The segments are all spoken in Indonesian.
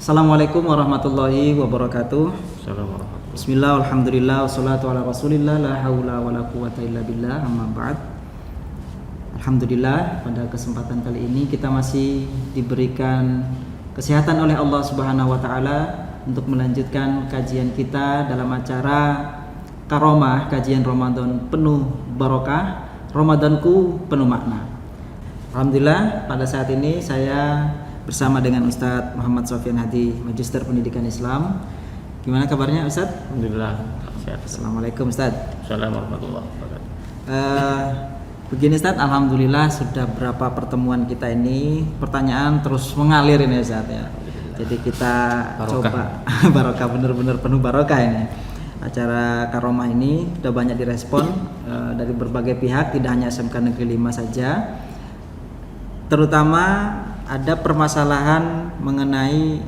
Assalamualaikum warahmatullahi wabarakatuh. Assalamualaikum. Bismillah, alhamdulillah, wassalatu ala rasulillah, la hawla wa la quwata illa billah, amma ba'd. Alhamdulillah, pada kesempatan kali ini kita masih diberikan kesehatan oleh Allah Subhanahu wa taala untuk melanjutkan kajian kita dalam acara Karomah, kajian Ramadan penuh barokah, Ramadanku penuh makna. Alhamdulillah, pada saat ini saya bersama dengan Ustadz Muhammad Sofyan Hadi, Magister Pendidikan Islam. Gimana kabarnya Ustadz? Alhamdulillah sehat. Assalamualaikum Ustadz. Assalamualaikum warahmatullahi wabarakatuh. Begini Ustadz, alhamdulillah sudah berapa pertemuan kita ini pertanyaan terus mengalir ini Ustadz ya. Jadi kita Barokah. coba barokah, bener-bener penuh barokah ini. Acara Karomah ini sudah banyak direspon dari berbagai pihak, tidak hanya SMK Negeri 5 saja. Terutama ada permasalahan mengenai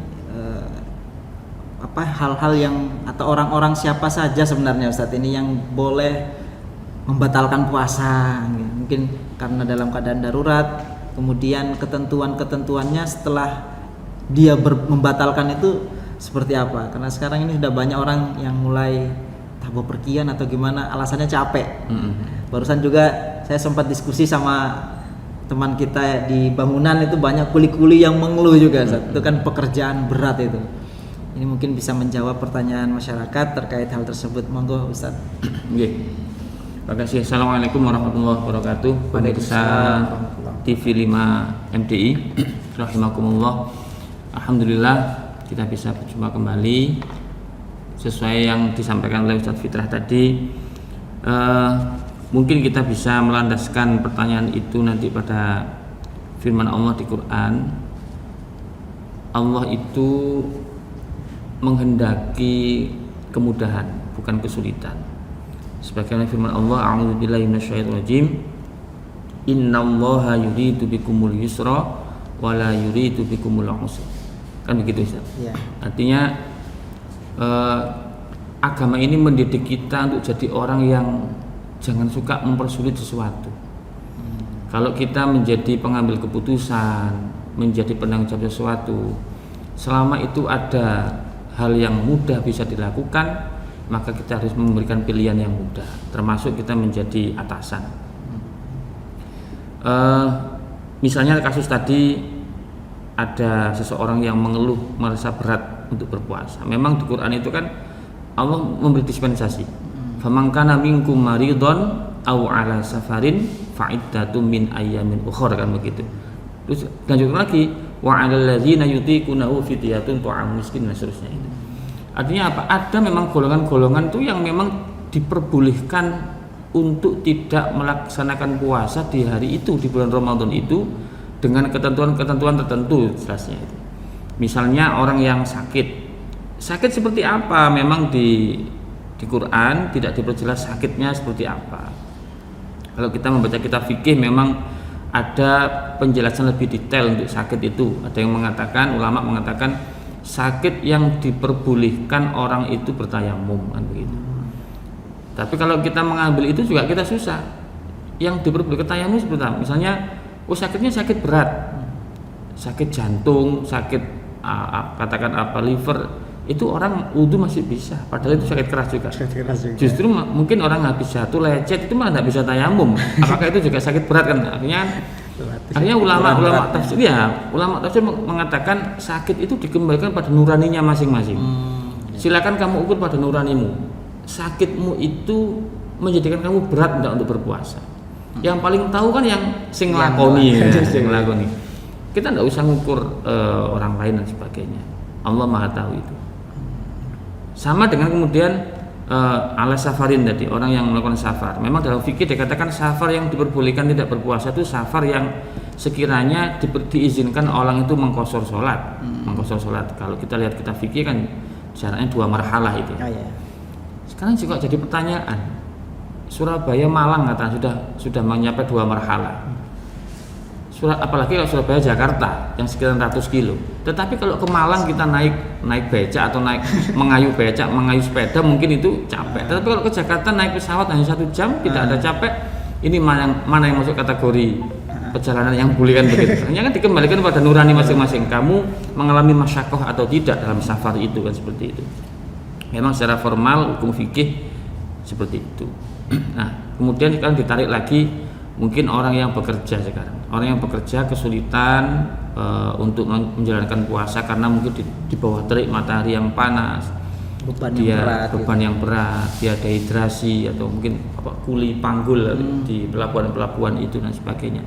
hal-hal yang atau orang-orang siapa saja sebenarnya Ustadz ini yang boleh membatalkan puasa, mungkin karena dalam keadaan darurat, kemudian ketentuan-ketentuannya setelah dia membatalkan itu seperti apa, karena sekarang ini sudah banyak orang yang mulai tabur pergian atau gimana, alasannya capek. Barusan juga saya sempat diskusi sama teman kita di bangunan, itu banyak kuli-kuli yang mengeluh juga Ustaz. Itu kan pekerjaan berat itu. Ini mungkin bisa menjawab pertanyaan masyarakat terkait hal tersebut. Monggo Ustaz. Oke. Terima kasih. Assalamualaikum warahmatullahi wabarakatuh. Pemirsa TV 5 MDI, rahimakumullah. Alhamdulillah kita bisa berjumpa kembali sesuai yang disampaikan oleh Ustadz Fitrah tadi. Mungkin kita bisa melandaskan pertanyaan itu nanti pada firman Allah di Quran. Allah itu menghendaki kemudahan, bukan kesulitan. Sebagaimana firman Allah, a'udzubillahi minasyaitonir rajim, innallaha yuridu bikumul yusra wa la yuridu bikumul usra. Kan begitu Ustaz? Ya. Artinya agama ini mendidik kita untuk jadi orang yang jangan suka mempersulit sesuatu. Kalau kita menjadi pengambil keputusan, menjadi penanggung jawab sesuatu, selama itu ada hal yang mudah bisa dilakukan, maka kita harus memberikan pilihan yang mudah, termasuk kita menjadi atasan. Misalnya kasus tadi, ada seseorang yang mengeluh merasa berat untuk berpuasa. Memang di Quran itu kan Allah memberi dispensasi. Faman kana minkum maridon aw ala safarin fa'iddatum min ayyamin ukhra, kan begitu. Terus lanjut lagi, wa 'alal ladzina yutiqunahu fidyatun ta'am miskin, dan seterusnya itu. Artinya apa? Ada memang golongan-golongan itu yang memang diperbolehkan untuk tidak melaksanakan puasa di hari itu, di bulan Ramadan itu, dengan ketentuan-ketentuan tertentu jelasnya itu. Misalnya orang yang sakit seperti apa? Memang di Quran tidak diperjelas sakitnya seperti apa. Kalau kita membaca kitab fikih memang ada penjelasan lebih detail untuk sakit itu. Ada yang mengatakan, ulama mengatakan sakit yang diperbolehkan orang itu bertayamum, kan begitu. Tapi kalau kita mengambil itu juga kita susah. Yang diperbolehkan tayamum seperti apa? Misalnya, sakitnya sakit berat, sakit jantung, sakit katakan apa liver, itu orang wudu masih bisa, padahal itu sakit keras juga. Justru mungkin orang habis jatuh lecet itu malah tidak bisa tayamum. Apakah itu juga sakit berat kan? Akhirnya ulama tafsir mengatakan sakit itu dikembalikan pada nuraninya masing-masing. Silakan kamu ukur pada nuranimu. Sakitmu itu menjadikan kamu berat tidak untuk berpuasa. Yang paling tahu kan yang sing lakoni, sing lakoni. Kita tidak usah ngukur orang lain dan sebagainya. Allah Maha tahu itu. Sama dengan kemudian ala safarin tadi, orang yang melakukan safar. Memang dalam fikih dikatakan safar yang diperbolehkan tidak berpuasa itu safar yang sekiranya diizinkan orang itu mengqashar sholat. Mengqashar sholat. Kalau kita lihat kitab fikih kan jaraknya 2 marhalah itu. Sekarang juga jadi pertanyaan. Surabaya Malang katanya sudah mencapai 2 marhalah. Apalagi kalau Surabaya Jakarta yang sekitar 100 kilo. Tetapi kalau ke Malang kita naik becak atau mengayu becak, mengayu sepeda mungkin itu capek. Tetapi kalau ke Jakarta naik pesawat hanya 1 jam tidak ada capek. Ini mana yang masuk kategori perjalanan yang boleh kan begitu. Hanya kan dikembalikan pada nurani masing-masing. Kamu mengalami masyakoh atau tidak dalam safar itu kan seperti itu. Memang secara formal hukum fikih seperti itu. Nah, kemudian kan ditarik lagi mungkin orang yang bekerja sekarang. Orang yang bekerja kesulitan untuk menjalankan puasa karena mungkin di bawah terik matahari yang panas. Beban yang berat, dia dehidrasi atau mungkin kuli panggul di pelabuhan-pelabuhan itu dan sebagainya.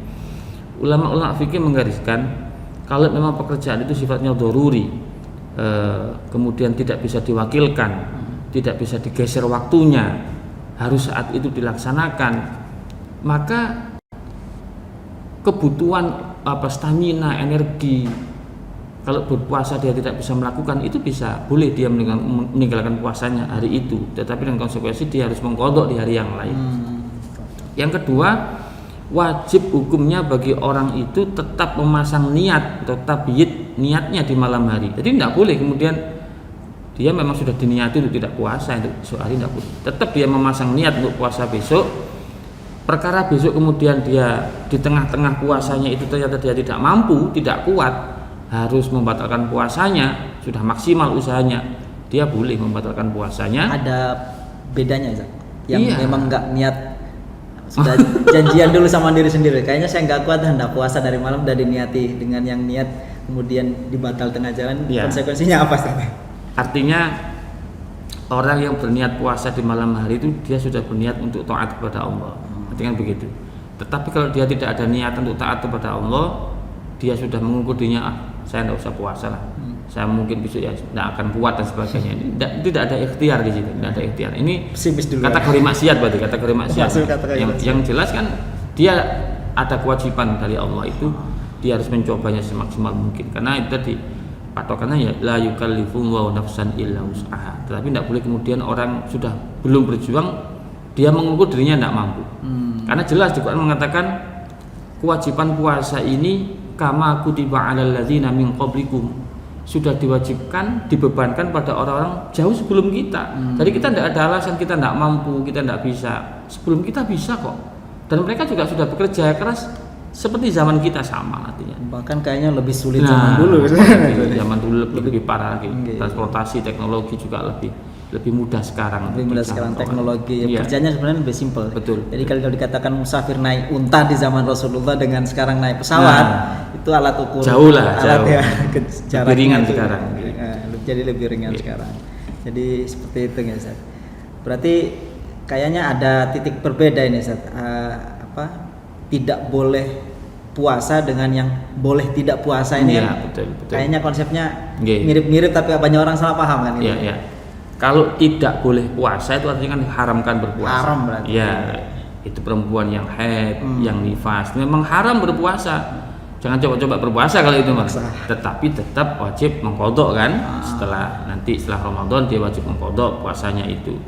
Ulama-ulama fikih menggariskan kalau memang pekerjaan itu sifatnya doruri, kemudian tidak bisa diwakilkan, tidak bisa digeser waktunya, harus saat itu dilaksanakan, maka kebutuhan stamina, energi, kalau berpuasa dia tidak bisa melakukan itu, boleh dia meninggalkan puasanya hari itu, tetapi dengan konsekuensi dia harus mengqadha di hari yang lain. Yang kedua, wajib hukumnya bagi orang itu tetap memasang niat atau tabyid niatnya di malam hari. Jadi tidak boleh kemudian dia memang sudah diniati untuk tidak puasa untuk besok hari, tidak boleh. Tetap dia memasang niat untuk puasa besok. Perkara besok kemudian dia di tengah-tengah puasanya itu ternyata dia tidak mampu, tidak kuat, harus membatalkan puasanya, sudah maksimal usahanya, dia boleh membatalkan puasanya. Ada bedanya Ustaz? Yang memang nggak niat, sudah janjian dulu sama diri sendiri, kayaknya saya nggak kuat hendak puasa dari malam, udah diniati, dengan yang niat kemudian dibatal tengah jalan, konsekuensinya apa Ustaz? Artinya orang yang berniat puasa di malam hari itu dia sudah berniat untuk taat kepada Allah, artinya begitu. Tetapi kalau dia tidak ada niat untuk taat kepada Allah, dia sudah mengukur dirinya, saya tidak usah puasa lah, saya mungkin besok ya tidak akan kuat dan sebagainya. Tidak ada ikhtiar di situ, tidak ada ikhtiar. Ini kategori maksiat, berarti kategori maksiat. Yang jelas kan dia ada kewajiban dari Allah itu, dia harus mencobanya semaksimal mungkin. Karena itu tadi patokannya ya la yukallifullahu nafsan illa wus'aha. Tetapi tidak boleh kemudian orang sudah belum berjuang dia mengukur dirinya tidak mampu. Karena jelas di Quran mengatakan kewajiban puasa ini kama kutiba 'alal ladzina min qablikum, sudah diwajibkan, dibebankan pada orang-orang jauh sebelum kita. Jadi kita tidak ada alasan kita tidak mampu, kita tidak bisa. Sebelum kita bisa kok. Dan mereka juga sudah bekerja keras seperti zaman kita sama artinya. Bahkan kayaknya lebih sulit zaman dulu. Zaman dulu lebih parah lagi. Transportasi, teknologi juga lebih mudah sekarang. Lebih mudah sekarang teknologi. Iya. Kerjanya sebenarnya lebih simpel. Betul. Jadi kalau dikatakan musafir naik unta di zaman Rasulullah dengan sekarang naik pesawat, itu alat ukur. Jauh lah, jauh. Lebih ringan sekarang. Jadi lebih ringan sekarang. Jadi seperti itu ya Ustaz. Berarti kayaknya ada titik berbeda ini Ustaz. Tidak boleh puasa dengan yang boleh tidak puasa ini betul. Kayaknya konsepnya mirip-mirip tapi banyak orang salah paham kan ini. Iya. Kalau tidak boleh puasa itu artinya kan diharamkan berpuasa. Haram berarti. Ya, itu perempuan yang haid, yang nifas, memang haram berpuasa. Jangan coba-coba berpuasa kalau itu Mas. Tetapi tetap wajib mengqadha kan. Setelah Ramadan dia wajib mengqadha puasanya itu.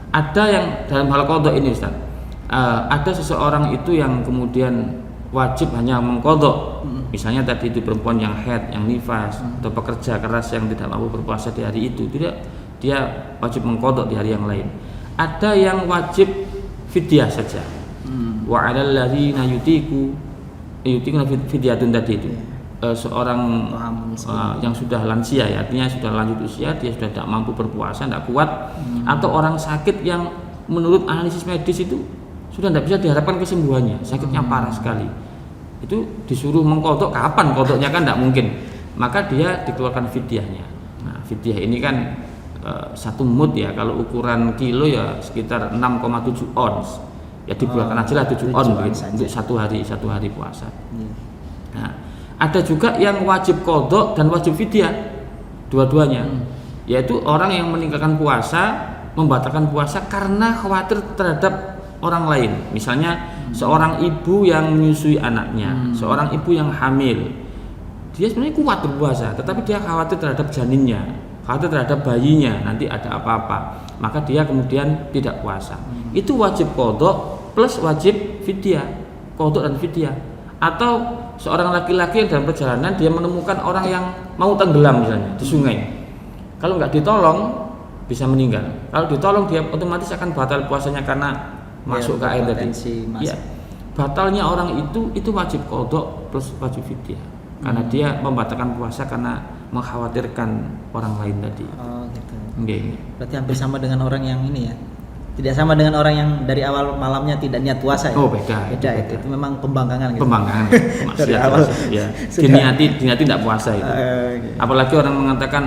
Ada yang dalam hal qadha ini Ustaz. Ada seseorang itu yang kemudian wajib hanya mengqadha. Misalnya tadi itu perempuan yang haid, yang nifas, atau pekerja keras yang tidak mampu berpuasa di hari itu, dia wajib mengqadha di hari yang lain. Ada yang wajib fidyah saja. Wa 'alal ladzina yutiquna fidyatun tadi itu. Seorang yang sudah lansia ya, artinya sudah lanjut usia, dia sudah tidak mampu berpuasa, tidak kuat, atau orang sakit yang menurut analisis medis itu sudah tidak bisa diharapkan kesembuhannya, sakitnya parah sekali. Itu disuruh mengqadha, kapan qadhanya kan tidak mungkin. Maka dia dikeluarkan fidyahnya. Nah, fidyah ini kan satu mud ya, kalau ukuran kilo ya sekitar 6,7 ons. Ya dikeluarkan aja lah 7 ons untuk satu hari puasa. Nah, ada juga yang wajib qadha dan wajib fidyah, dua-duanya. Yaitu orang yang meninggalkan puasa, membatalkan puasa karena khawatir terhadap orang lain. Misalnya seorang ibu yang menyusui anaknya, seorang ibu yang hamil, dia sebenarnya kuat berpuasa, tetapi dia khawatir terhadap janinnya, khawatir terhadap bayinya, nanti ada apa-apa, maka dia kemudian tidak puasa. Itu wajib qadha plus wajib fidyah, qadha dan fidyah. Atau seorang laki-laki yang dalam perjalanan dia menemukan orang yang mau tenggelam misalnya di sungai, kalau nggak ditolong bisa meninggal. Kalau ditolong dia otomatis akan batal puasanya karena masuk ke air tadi. Ya. batalnya orang itu wajib qadha plus wajib fidyah. Karena dia membatalkan puasa karena mengkhawatirkan orang lain tadi. Oh gitu. Nggih. Berarti hampir sama dengan orang yang ini ya. Tidak sama dengan orang yang dari awal malamnya tidak niat puasa ya. Oh, beda. Beda itu. Itu memang pembangkangan gitu. Pembangkangan. Dari awal. Ya. Sudah. Diniati tidak puasa itu. Okay. Apalagi orang mengatakan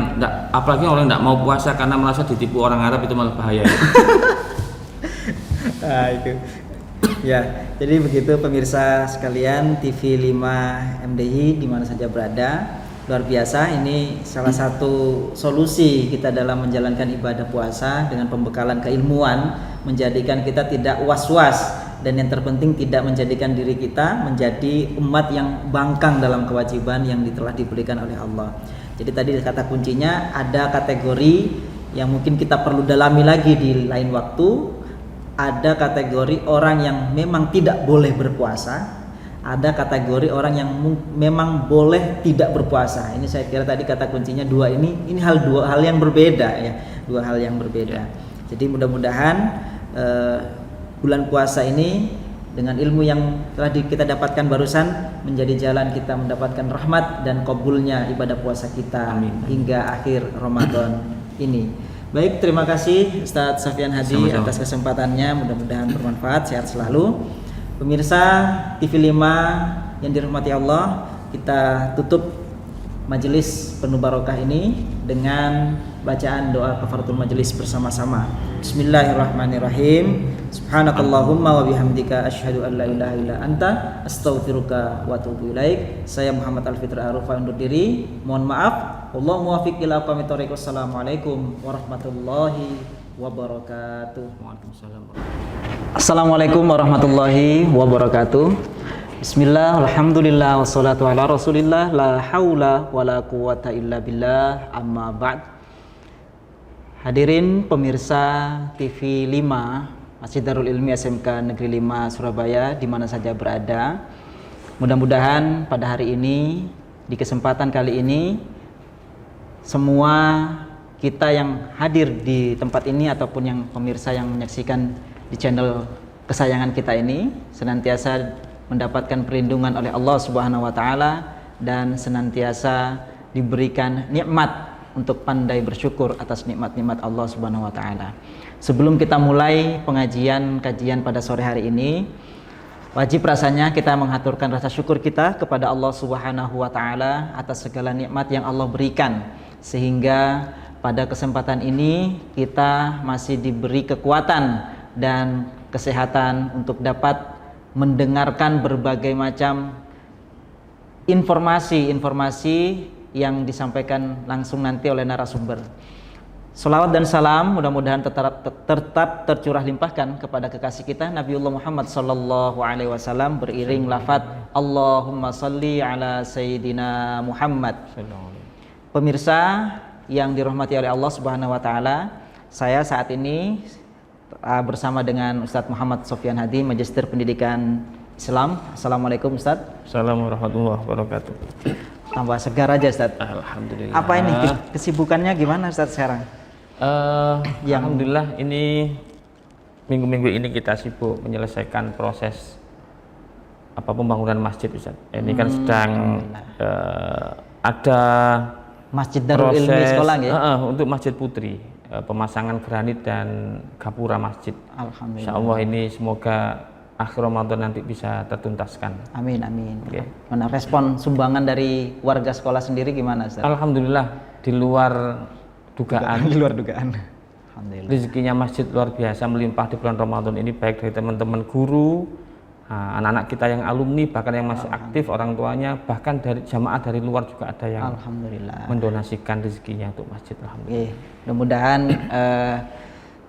apalagi orang tidak mau puasa karena merasa ditipu orang Arab, itu malah bahaya. Itu. Ya, jadi begitu pemirsa sekalian TV 5 MDI di mana saja berada. Luar biasa, ini salah satu solusi kita dalam menjalankan ibadah puasa dengan pembekalan keilmuan, menjadikan kita tidak was-was, dan yang terpenting tidak menjadikan diri kita menjadi umat yang bangkang dalam kewajiban yang telah diberikan oleh Allah. Jadi tadi kata kuncinya ada kategori yang mungkin kita perlu dalami lagi di lain waktu. Ada kategori orang yang memang tidak boleh berpuasa, ada kategori orang yang memang boleh tidak berpuasa. Ini saya kira tadi kata kuncinya dua ini dua hal yang berbeda ya, dua hal yang berbeda. Jadi mudah-mudahan bulan puasa ini dengan ilmu yang telah kita dapatkan barusan menjadi jalan kita mendapatkan rahmat dan qabulnya ibadah puasa kita. Amin. Hingga akhir Ramadan ini. Baik, terima kasih Ustadz Safyan Hadi atas kesempatannya, mudah-mudahan bermanfaat, sehat selalu. Pemirsa TV 5 yang dirahmati Allah, kita tutup majelis penuh barokah ini dengan bacaan doa kafaratul majelis bersama-sama. Bismillahirrahmanirrahim. Subhanakallahumma wa bihamdika asyhadu an la ilaha illa anta astaghfiruka wa atubu ilaik. Saya Muhammad Alfitr Arufa undur diri. Mohon maaf. Wallahu muwaffiq ila aqwamit thoriq. Wassalamualaikum warahmatullahi wabarakatuh. Waalaikumsalam. Assalamualaikum warahmatullahi wabarakatuh. Bismillah, alhamdulillah, wassalatu ala rasulillah, la haula wa la quwata illa billah, amma ba'd. Hadirin pemirsa TV 5 Masjid Darul Ilmi SMK Negeri 5 Surabaya di mana saja berada. Mudah-mudahan pada hari ini, di kesempatan kali ini, semua kita yang hadir di tempat ini ataupun yang pemirsa yang menyaksikan di channel kesayangan kita ini senantiasa mendapatkan perlindungan oleh Allah Subhanahu wa taala dan senantiasa diberikan nikmat untuk pandai bersyukur atas nikmat-nikmat Allah Subhanahu wa taala. Sebelum kita mulai kajian pada sore hari ini, wajib rasanya kita mengaturkan rasa syukur kita kepada Allah Subhanahu wa taala atas segala nikmat yang Allah berikan, sehingga pada kesempatan ini kita masih diberi kekuatan dan kesehatan untuk dapat mendengarkan berbagai macam informasi yang disampaikan langsung nanti oleh narasumber. Salawat dan salam mudah-mudahan tetap tercurah limpahkan kepada kekasih kita Nabiullah Muhammad sallallahu alaihi wasallam beriring lafaz Allahumma shalli ala sayyidina Muhammad. Pemirsa yang dirahmati oleh Allah Subhanahu wa taala, saya saat ini bersama dengan Ustadz Muhammad Sofyan Hadi, Magister Pendidikan Islam. Assalamualaikum Ustadz. Assalamualaikum warahmatullahi wabarakatuh. Tambah segar aja Ustadz. Alhamdulillah. Apa ini kesibukannya gimana Ustadz sekarang? Alhamdulillah, ini minggu-minggu ini kita sibuk menyelesaikan proses pembangunan masjid Ustadz. Ini kan sedang ada Masjid Darul Ilmi sekolah ya? Untuk Masjid Putri, pemasangan granit dan gapura masjid. Alhamdulillah. Insyaallah ini semoga akhir Ramadan nanti bisa tertuntaskan. Amin amin. Okay. Mana respon sumbangan dari warga sekolah sendiri gimana Ustaz? Alhamdulillah di luar dugaan. Di luar dugaan. Alhamdulillah. Rezekinya masjid luar biasa melimpah di bulan Ramadan ini, baik dari teman-teman guru, anak-anak kita yang alumni, bahkan yang masih aktif, orang tuanya, bahkan dari jamaah dari luar juga ada yang alhamdulillah mendonasikan rezekinya untuk masjid. Alhamdulillah. Mudah-mudahan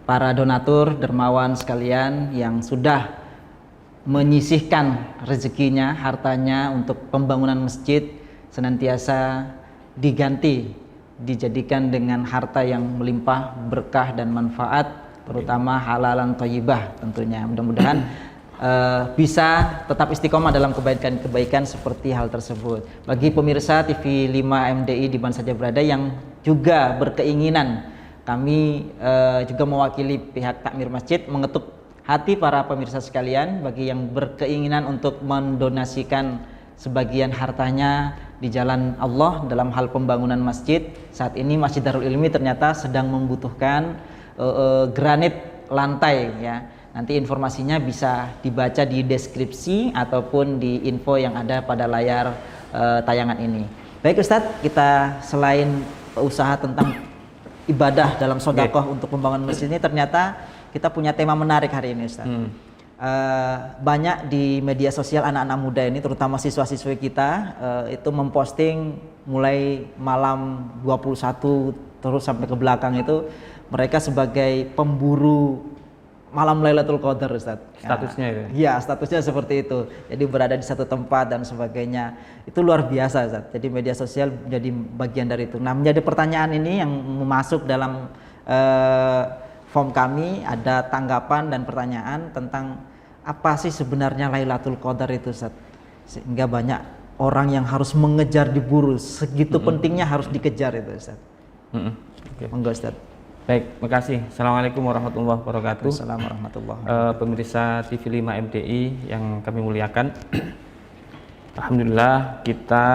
para donatur dermawan sekalian yang sudah menyisihkan rezekinya, hartanya untuk pembangunan masjid senantiasa dijadikan dengan harta yang melimpah berkah dan manfaat, terutama halalan thayyibah tentunya. Mudah-mudahan bisa tetap istiqomah dalam kebaikan-kebaikan seperti hal tersebut. Bagi pemirsa TV 5 MDI di mana saja berada yang juga berkeinginan, kami juga mewakili pihak takmir masjid mengetuk hati para pemirsa sekalian, bagi yang berkeinginan untuk mendonasikan sebagian hartanya di jalan Allah dalam hal pembangunan masjid. Saat ini Masjid Darul Ilmi ternyata sedang membutuhkan granit lantai ya. Nanti informasinya bisa dibaca di deskripsi ataupun di info yang ada pada layar tayangan ini. Baik Ustadz, kita selain usaha tentang ibadah dalam sodakoh untuk pembangunan masjid ini, ternyata kita punya tema menarik hari ini Ustadz. Banyak di media sosial anak-anak muda ini, terutama siswa-siswi kita, itu memposting mulai malam 21 terus sampai ke belakang itu mereka sebagai pemburu malam Lailatul Qadar Ustaz. Statusnya itu? Iya, statusnya seperti itu. Jadi berada di satu tempat dan sebagainya. Itu luar biasa Ustaz. Jadi media sosial menjadi bagian dari itu. Nah, menjadi pertanyaan ini yang masuk dalam form kami, ada tanggapan dan pertanyaan tentang apa sih sebenarnya Lailatul Qadar itu Ustaz? Sehingga banyak orang yang harus mengejar, diburu, segitu pentingnya harus dikejar itu Ustaz. Okay. Monggo Ustaz. Baik, makasih. Assalamualaikum warahmatullahi wabarakatuh. Assalamualaikum warahmatullahi wabarakatuh. Pemirsa TV 5 MDI yang kami muliakan, alhamdulillah kita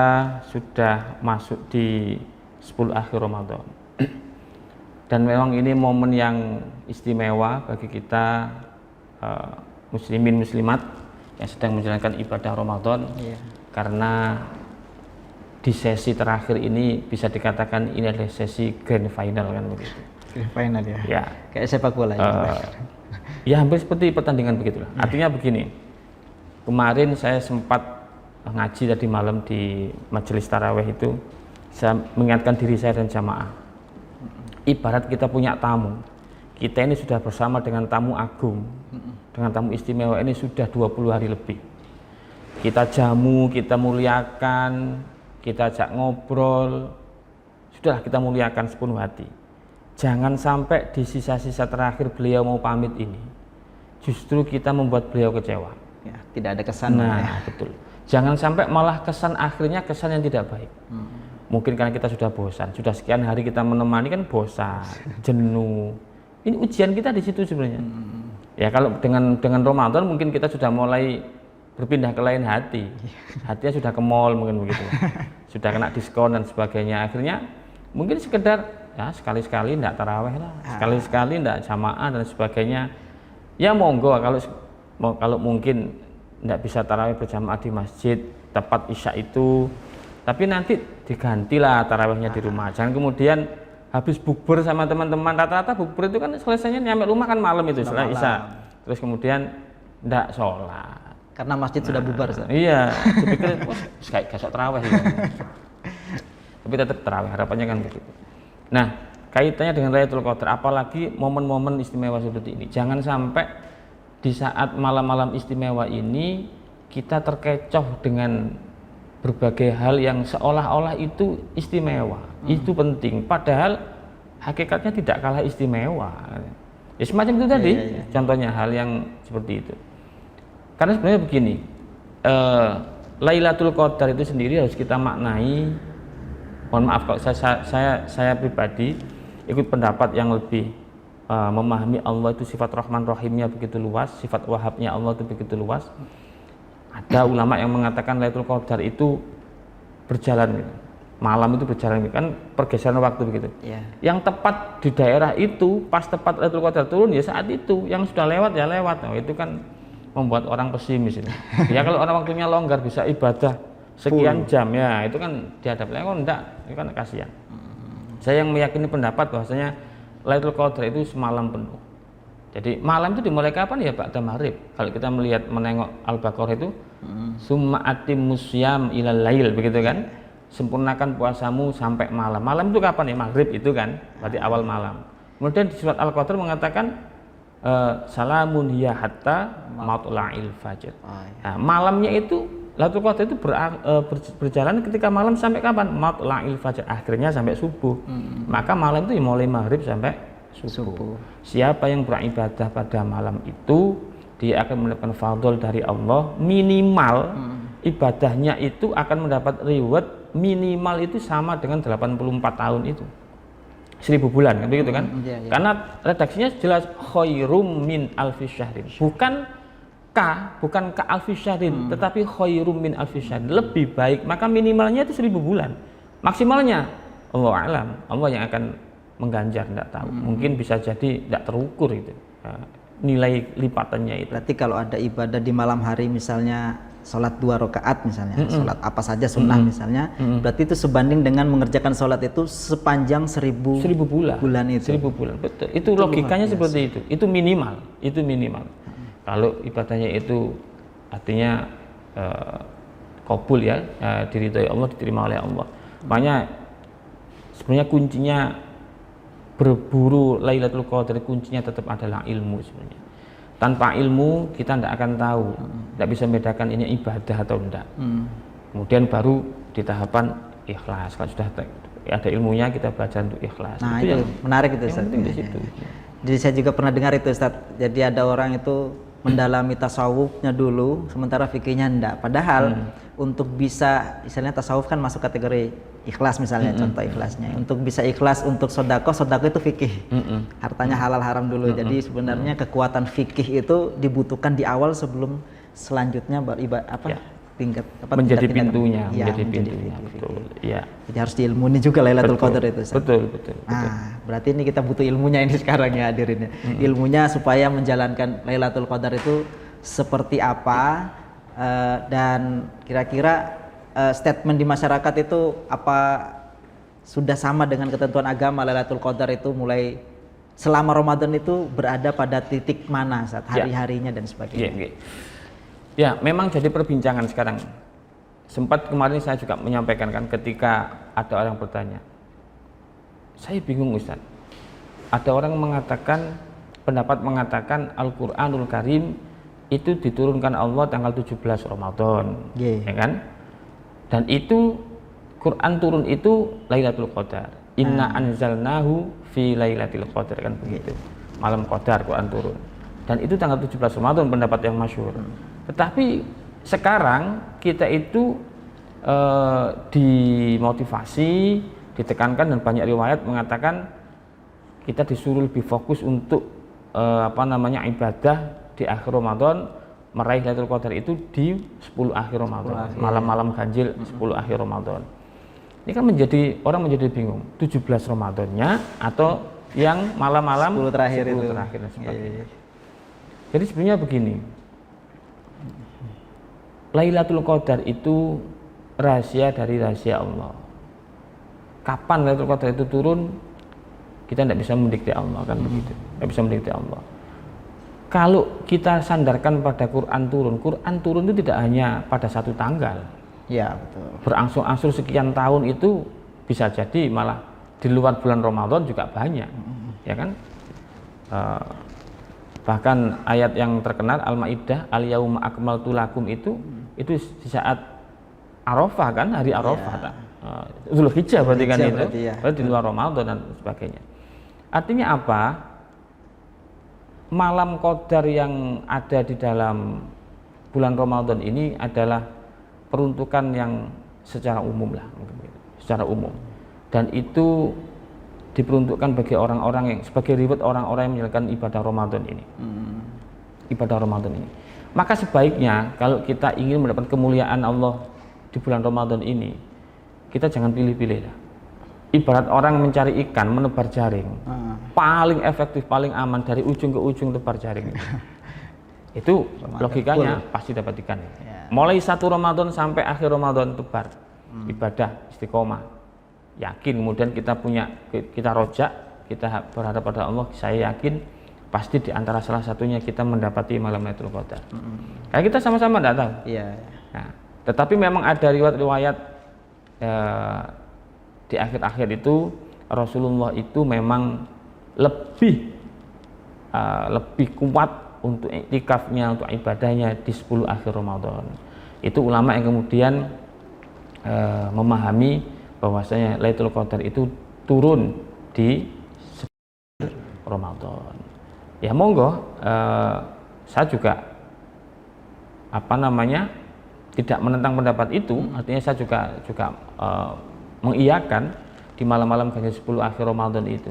sudah masuk di 10 akhir Ramadan. Dan memang ini momen yang istimewa bagi kita muslimin muslimat yang sedang menjalankan ibadah Ramadan. Karena di sesi terakhir ini bisa dikatakan ini adalah sesi grand final kan begitu. Grand final ya. Ya. Kayak sepak bola ya. Ya hampir seperti pertandingan begitulah. Artinya begini. Kemarin saya sempat ngaji tadi malam di majelis tarawih itu, saya mengingatkan diri saya dan jamaah. Ibarat kita punya tamu. Kita ini sudah bersama dengan tamu agung, dengan tamu istimewa ini sudah 20 hari lebih. Kita jamu, kita muliakan, kita ajak ngobrol, sudahlah kita muliakan sepenuh hati. Jangan sampai di sisa-sisa terakhir beliau mau pamit ini, justru kita membuat beliau kecewa. Ya, tidak ada kesan. Nah, betul. Jangan sampai malah kesan akhirnya kesan yang tidak baik. Mungkin karena kita sudah bosan, sudah sekian hari kita menemani kan bosan, jenuh. Ini ujian kita di situ sebenarnya. Ya kalau dengan Ramadan mungkin kita sudah mulai berpindah ke lain hati. Hatinya sudah ke mall mungkin begitu. Sudah kena diskon dan sebagainya. Akhirnya mungkin sekedar ya sekali-sekali enggak taraweh lah, sekali-sekali enggak jamaah dan sebagainya. Ya monggo kalau mungkin enggak bisa taraweh berjamaah di masjid tepat isya itu, tapi nanti digantilah tarawehnya di rumah. Jangan kemudian habis bukber sama teman-teman, rata-rata bukber itu kan selesainya nyampe rumah kan malam itu setelah isya, terus kemudian ndak sholat karena masjid sudah bubar. Iya, dipikir kayak gasok terawih gitu. Tapi tetap terawih, harapannya kan begitu. Nah, kaitannya dengan Lailatul Qadar, apalagi momen-momen istimewa seperti ini, jangan sampai di saat malam-malam istimewa ini kita terkecoh dengan berbagai hal yang seolah-olah itu istimewa, itu penting, padahal hakikatnya tidak kalah istimewa. Ya semacam itu tadi, contohnya hal yang seperti itu. Karena sebenarnya begini, Lailatul Qadar itu sendiri harus kita maknai. Mohon maaf kalau saya pribadi ikut pendapat yang lebih memahami Allah itu sifat Rahman Rahimnya begitu luas, sifat Wahabnya Allah itu begitu luas. Ada ulama yang mengatakan Lailatul Qadar itu berjalan gitu. Malam itu berjalan gitu. Kan pergeseran waktu begitu. Yang tepat di daerah itu pas tepat Lailatul Qadar turun ya saat itu, yang sudah lewat ya lewat. Nah, itu kan membuat orang pesimis itu. Ya kalau orang waktunya longgar bisa ibadah sekian jam ya itu kan dihadapkan enggak, itu kan kasihan. Saya yang meyakini pendapat bahwasanya Lailatul Qadar itu semalam penuh. Jadi malam itu dimulai kapan ya ba'da maghrib. Kalau kita menengok Al-Baqarah itu summa atimmus syiyam ilal lail begitu kan? Sempurnakan puasamu sampai malam. Malam itu kapan ya? Maghrib itu kan, berarti awal malam. Kemudian di surat Al-Qadar mengatakan salamun hiya hatta matla'il fajr. Nah, malamnya itu Lailatul Qadar itu berjalan ketika malam sampai kapan? Matla'il fajr, akhirnya sampai subuh. Maka malam itu mulai maghrib sampai subuh. Siapa yang beribadah pada malam itu dia akan mendapatkan fadl dari Allah, minimal ibadahnya itu akan mendapat reward minimal itu sama dengan 84 tahun itu. 1000 bulan, kan begitu kan? Iya, iya. Karena redaksinya jelas khairum min alfi syahrin. Bukan ka alfi syahrin, tetapi khairum min alfi syahrin. Lebih baik, maka minimalnya itu 1000 bulan. Maksimalnya Allah alam, Allah yang akan mengganjar, tidak tahu. Mungkin bisa jadi tidak terukur itu. Nilai lipatannya itu. Berarti kalau ada ibadah di malam hari misalnya sholat 2 rakaat misalnya, sholat apa saja sunnah misalnya, berarti itu sebanding dengan mengerjakan sholat itu sepanjang 1000 bulan itu. 1000 bulan, betul. Itu logikanya seperti itu. Itu minimal, Kalau ibadahnya itu artinya qabul ya, diridhoi Allah, diterima oleh Allah. Makanya sebenarnya kuncinya berburu Lailatul Qadar, kuncinya tetap adalah ilmu sebenarnya. Tanpa ilmu kita tidak akan tahu, tidak bisa membedakan ini ibadah atau tidak. Kemudian baru di tahapan ikhlas. Kalau sudah ada ilmunya kita belajar untuk ikhlas. Nah itu menarik itu Ustaz. Di situ. Jadi saya juga pernah dengar itu Ustaz. Jadi ada orang itu mendalami tasawufnya dulu, sementara fikihnya enggak. Padahal untuk bisa, misalnya tasawuf kan masuk kategori ikhlas misalnya, contoh ikhlasnya. Untuk bisa ikhlas untuk sodako itu fikih. Hartanya halal haram dulu. Jadi sebenarnya kekuatan fikih itu dibutuhkan di awal sebelum selanjutnya tingkat menjadi tingkat pintunya, ya, menjadi pintunya. Betul. Ya. Jadi harus diilmuni juga Lailatul Qadar itu. Betul. Nah, berarti ini kita butuh ilmunya ini sekarang ya hadirin ya. Ilmunya supaya menjalankan Lailatul Qadar itu seperti apa, dan kira-kira statement di masyarakat itu apa sudah sama dengan ketentuan agama Lailatul Qadar itu mulai selama Ramadan itu berada pada titik mana saat hari-harinya dan sebagainya. Ya, memang jadi perbincangan sekarang. Sempat kemarin saya juga menyampaikan kan ketika ada orang bertanya, saya bingung Ustaz. Ada orang pendapat mengatakan Al-Qur'anul Karim itu diturunkan Allah tanggal 17 Ramadan, ya kan? Dan itu Quran turun itu Lailatul Qadar. Inna anzalnahu fi Lailatul Qadar, kan begitu. Malam Qadar Quran turun. Dan itu tanggal 17 Ramadan, pendapat yang masyhur. Tetapi sekarang kita itu dimotivasi, ditekankan, dan banyak riwayat mengatakan kita disuruh lebih fokus untuk ibadah di akhir Ramadan, meraih Lailatul Qadar itu di 10 akhir Ramadan, malam-malam ganjil 10 akhir Ramadan. Ini kan orang menjadi bingung, 17 Ramadannya atau yang malam-malam 10 terakhir itu. Dan sebagainya. Jadi sebenarnya begini, Lailatul Qadar itu rahasia dari rahasia Allah. Kapan Lailatul Qadar itu turun, kita tidak bisa mendikte Allah, kan begitu. Tidak bisa mendikte Allah. Kalau kita sandarkan pada Quran turun itu tidak hanya pada satu tanggal. Ya, betul. Berangsur-angsur sekian tahun itu bisa jadi malah di luar bulan Ramadan juga banyak, ya kan? Bahkan ayat yang terkenal Al-Maidah, Al-Yauma akmaltu lakum itu di saat Arafah kan, hari Arafah. Dzulhijjah berarti kan itu. Berarti di luar Ramadan dan sebagainya. Artinya apa? Malam Qadar yang ada di dalam bulan Ramadan ini adalah peruntukan yang secara umum lah, secara umum. Dan itu diperuntukkan bagi orang-orang yang sebagai reward orang-orang yang menjalankan ibadah Ramadan ini. Ibadah Ramadan ini. Maka sebaiknya kalau kita ingin mendapat kemuliaan Allah di bulan Ramadan ini, kita jangan pilih-pilih lah. Ibarat orang mencari ikan, menebar jaring. Paling efektif, paling aman dari ujung ke ujung tebar jaring. Itu logikanya pasti dapat ikan. Mulai 1 Ramadan sampai akhir Ramadan tebar. Ibadah istiqomah. Yakin, kemudian kita rojak, kita berharap pada Allah, saya yakin pasti di antara salah satunya kita mendapati malam Lailatul Qadar. Kayak kita sama-sama tidak tahu. Nah, tetapi memang ada riwayat di akhir-akhir itu Rasulullah itu memang lebih kuat untuk iktikafnya, untuk ibadahnya di 10 akhir Ramadan. Itu ulama yang kemudian memahami bahwasanya Lailatul Qadar itu turun di Ramadan. Ya monggo, saya juga tidak menentang pendapat itu. Artinya saya juga mengiyakan di malam-malam ganjil 10 akhir Ramadan itu.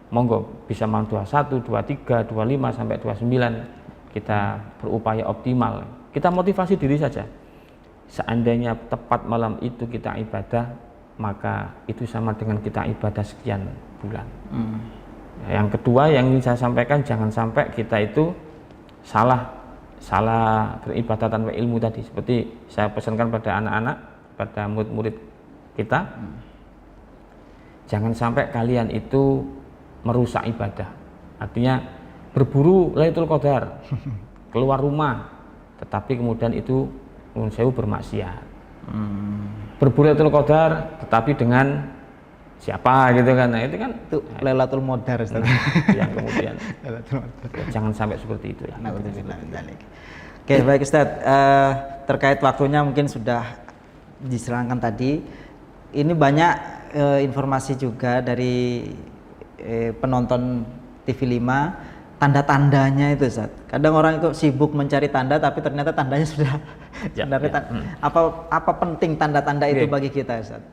Monggo bisa malam 21, 23, 25 sampai 29 kita berupaya optimal. Kita motivasi diri saja. Seandainya tepat malam itu kita ibadah, maka itu sama dengan kita ibadah sekian bulan. Yang kedua yang ingin saya sampaikan, jangan sampai kita itu salah beribadah tanpa ilmu tadi. Seperti saya pesankan pada anak-anak, pada murid-murid kita, jangan sampai kalian itu merusak ibadah. Artinya berburu Lailatul Qadar, keluar rumah, tetapi kemudian itu nyuwun sewu bermaksiat. Berburu Lailatul Qadar, tetapi dengan siapa gitu kan? Nah itu kan Itu Lailatul Modar, Ustaz. yang kemudian Lailatul Modar. jangan sampai seperti itu ya. Na'udzubillah min dzalik. Oke, baik Ustaz. Terkait waktunya mungkin sudah diserangkan tadi. Ini banyak informasi juga dari penonton TV5, tanda-tandanya itu Ustaz. Kadang orang itu sibuk mencari tanda tapi ternyata tandanya sudah sebenarnya apa penting tanda-tanda itu bagi kita Ustaz?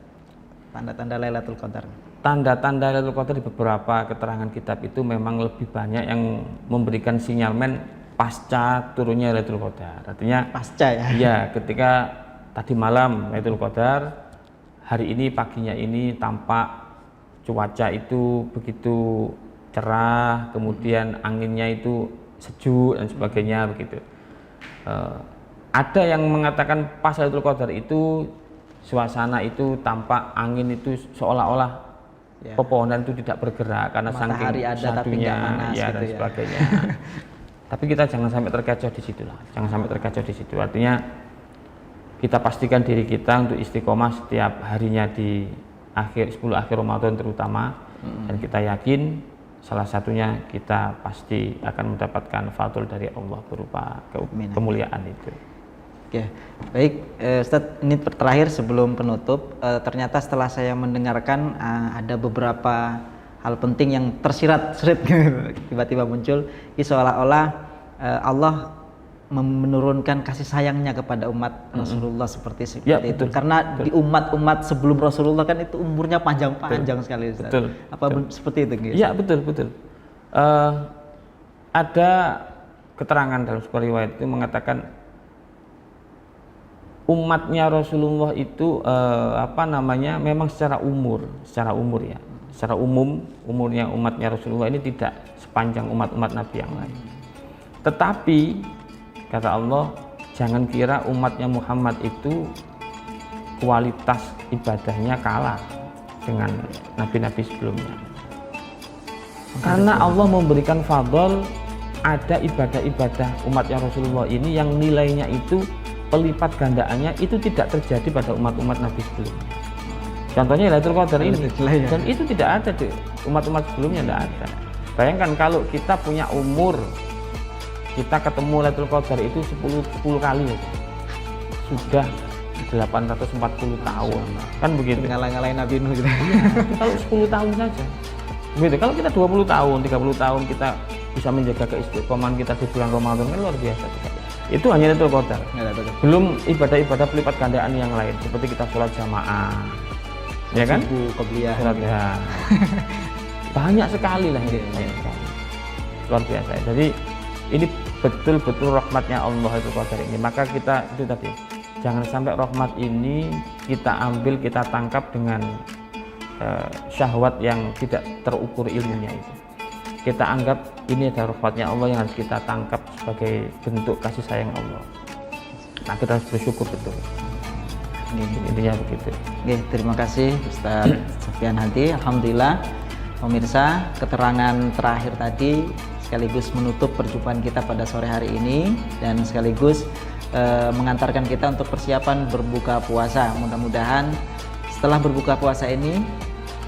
Tanda-tanda Lailatul Qadar. Tanda-tanda Lailatul Qadar di beberapa keterangan kitab itu memang lebih banyak yang memberikan sinyalmen pasca turunnya Lailatul Qadar. Artinya Pasca ya. Iya, ketika tadi malam Lailatul Qadar, hari ini paginya ini tampak cuaca itu begitu cerah, kemudian anginnya itu sejuk dan sebagainya begitu. Ada yang mengatakan pas Lailatul Qadar itu suasana itu tampak angin itu seolah-olah pepohonan itu tidak bergerak karena Matahari saking ada tapi sadunya nggak panas ya, gitu dan ya. sebagainya. Tapi kita jangan sampai terkecoh di situ lah. Jangan sampai terkecoh di situ. Artinya kita pastikan diri kita untuk istiqomah setiap harinya di 10 akhir Ramadan terutama, dan kita yakin salah satunya kita pasti akan mendapatkan fadl dari Allah berupa kemuliaan itu. Oke, baik Ustadz, ini terakhir sebelum penutup, ternyata setelah saya mendengarkan ada beberapa hal penting yang tersirat tiba-tiba muncul, seolah-olah Allah menurunkan kasih sayangnya kepada umat Rasulullah seperti Ya, itu. betul, Karena betul. di umat-umat sebelum Rasulullah kan itu umurnya panjang-panjang sekali Ustadz. Betul, Apa betul. seperti itu? Gitu? Iya, betul. Ada keterangan dalam sebuah riwayat itu mengatakan umatnya Rasulullah itu memang secara umur ya, secara umurnya umatnya Rasulullah ini tidak sepanjang umat-umat Nabi yang lain. Tetapi kata Allah, jangan kira umatnya Muhammad itu kualitas ibadahnya kalah dengan nabi-nabi sebelumnya. Karena Allah memberikan fadl, ada ibadah-ibadah umatnya Rasulullah ini yang nilainya itu pelipat gandaannya itu tidak terjadi pada umat-umat Nabi sebelumnya. Contohnya Lailatul Qadar ini, dan itu tidak ada di umat-umat sebelumnya, tidak ada. Bayangkan kalau kita punya umur, kita ketemu Lailatul Qadar itu 10 kali ya. Sudah 840 tahun, kan begitu. Ngalah-ngalahin Nabi Nuh gitu. Kalau 10 tahun saja, begitu. Kalau kita 20 tahun, 30 tahun kita bisa menjaga keistiqomahan kita di bulan Ramadan, kan luar biasa sekali. Itu hanya Lailatul Qadar. Belum ibadah-ibadah pelipat gandaan yang lain, seperti kita sholat jamaah, ya kan? Qobliyah. Sholat ya. Banyak sekali lah ini, banyak sekali. Luar biasa. Jadi ini betul-betul rahmatnya Allah itu Qadar ini. Maka kita itu tadi, jangan sampai rahmat ini kita ambil, kita tangkap dengan syahwat yang tidak terukur ilmunya itu. Kita anggap ini adalah rahmatnya Allah yang harus kita tangkap sebagai bentuk kasih sayang Allah. Nah, kita harus bersyukur betul. Intinya begitu. Oke, terima kasih Ustaz Sofyan Hadi. Alhamdulillah pemirsa, keterangan terakhir tadi sekaligus menutup perjumpaan kita pada sore hari ini dan sekaligus mengantarkan kita untuk persiapan berbuka puasa. Mudah-mudahan setelah berbuka puasa ini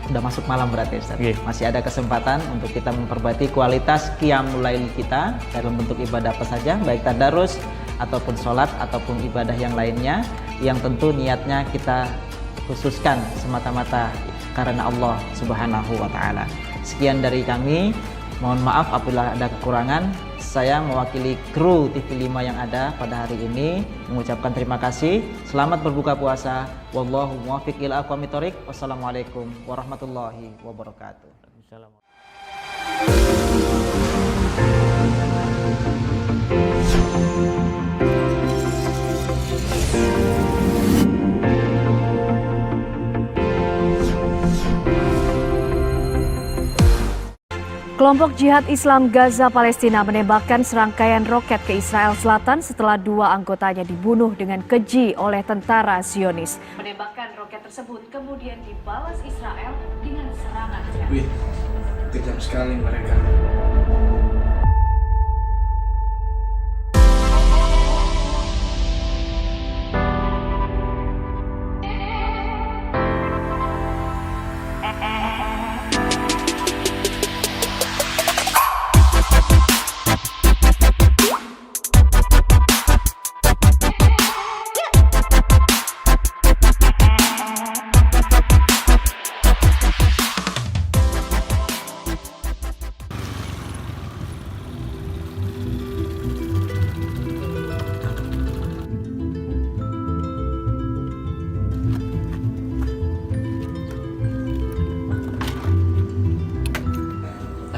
udah masuk malam berarti Ustaz. Masih ada kesempatan untuk kita memperbaiki kualitas qiyamul lail kita dalam bentuk ibadah apa saja, baik tadarus ataupun sholat ataupun ibadah yang lainnya, yang tentu niatnya kita khususkan semata-mata karena Allah Subhanahu wa taala. Sekian dari kami, mohon maaf apabila ada kekurangan. Saya mewakili kru TV5 yang ada pada hari ini mengucapkan terima kasih. Selamat berbuka puasa. Wallahu muwaffiq ila aqwamit thoriq. Wassalamualaikum warahmatullahi wabarakatuh. Kelompok Jihad Islam Gaza Palestina menembakkan serangkaian roket ke Israel Selatan setelah 2 anggotanya dibunuh dengan keji oleh tentara Zionis. Menembakkan roket tersebut kemudian dibalas Israel dengan serangan. Wih, kejam sekali mereka.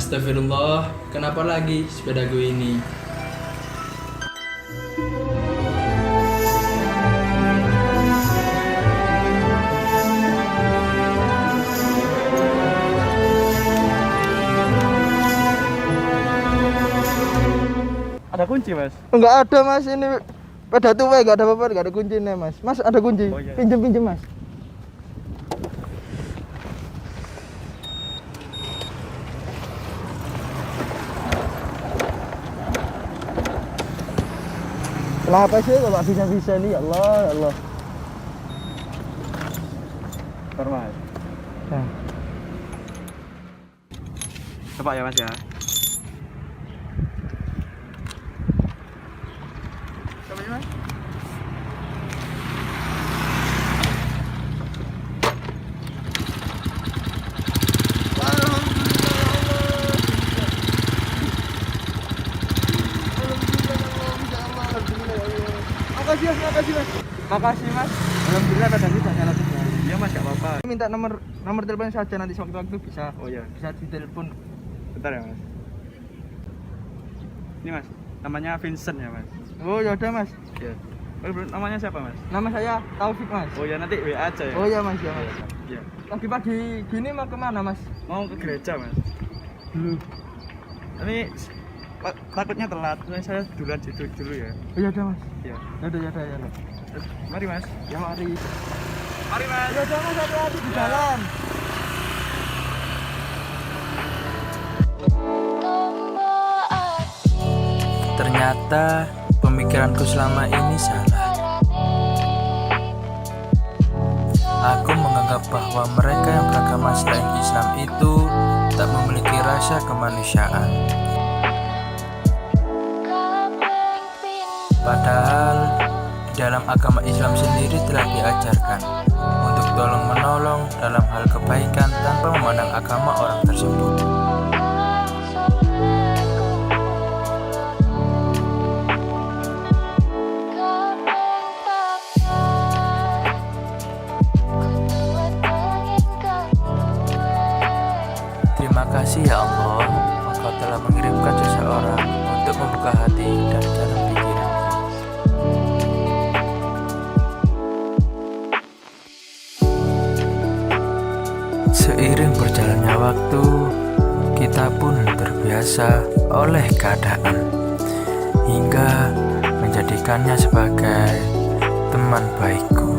Astagfirullah, kenapa lagi sepedaku ini? Ada kunci, Mas? Enggak ada, Mas, ini pada tua enggak ada apa-apa, enggak ada kuncinya, Mas. Mas, ada kunci. Oh, iya. Pinjem, Mas. Kenapa sih kok bisa-bisa nih? Ya Allah, ya Allah. Normal. Nah. Coba ya, Mas ya. Coba ya, Mas. Makasih, Mas. Makasih, Mas. Alhamdulillah kadang bisa nyala semua. Iya, Mas, gak apa-apa. Minta nomor telepon saja, nanti sewaktu-waktu bisa. Oh iya, Bisa ditelepon. bentar ya, Mas. Ini, Mas. Namanya Vincent ya, Mas. Oh, ya udah, Mas. Iya. Oh, namanya siapa, Mas? Nama saya Taufik, Mas. Oh ya, nanti WA aja ya. Oh iya, Mas, ya, Mas. Iya. Pagi-pagi gini mau kemana, Mas? Mau ke gereja, Mas. Dulu. Tapi takutnya telat. Saya duluan dulu ya. Oh, ya udah, Mas. Iya. Ya udah, ya udah, ya udah. Mari, Mas. Ya mari. Mari, Mas. Ya udah, Mas, hati-hati di jalan. Ternyata pemikiranku selama ini salah. Aku menganggap bahwa mereka yang beragama selain Islam itu tak memiliki rasa kemanusiaan. Padahal di dalam agama Islam sendiri telah diajarkan untuk tolong-menolong dalam hal kebaikan tanpa memandang agama orang tersebut. Terima kasih ya Allah, Engkau telah mengirimkan seseorang untuk membuka hati dan jalan pikiranku. Seiring berjalannya waktu, kita pun terbiasa oleh keadaan hingga menjadikannya sebagai teman baikku.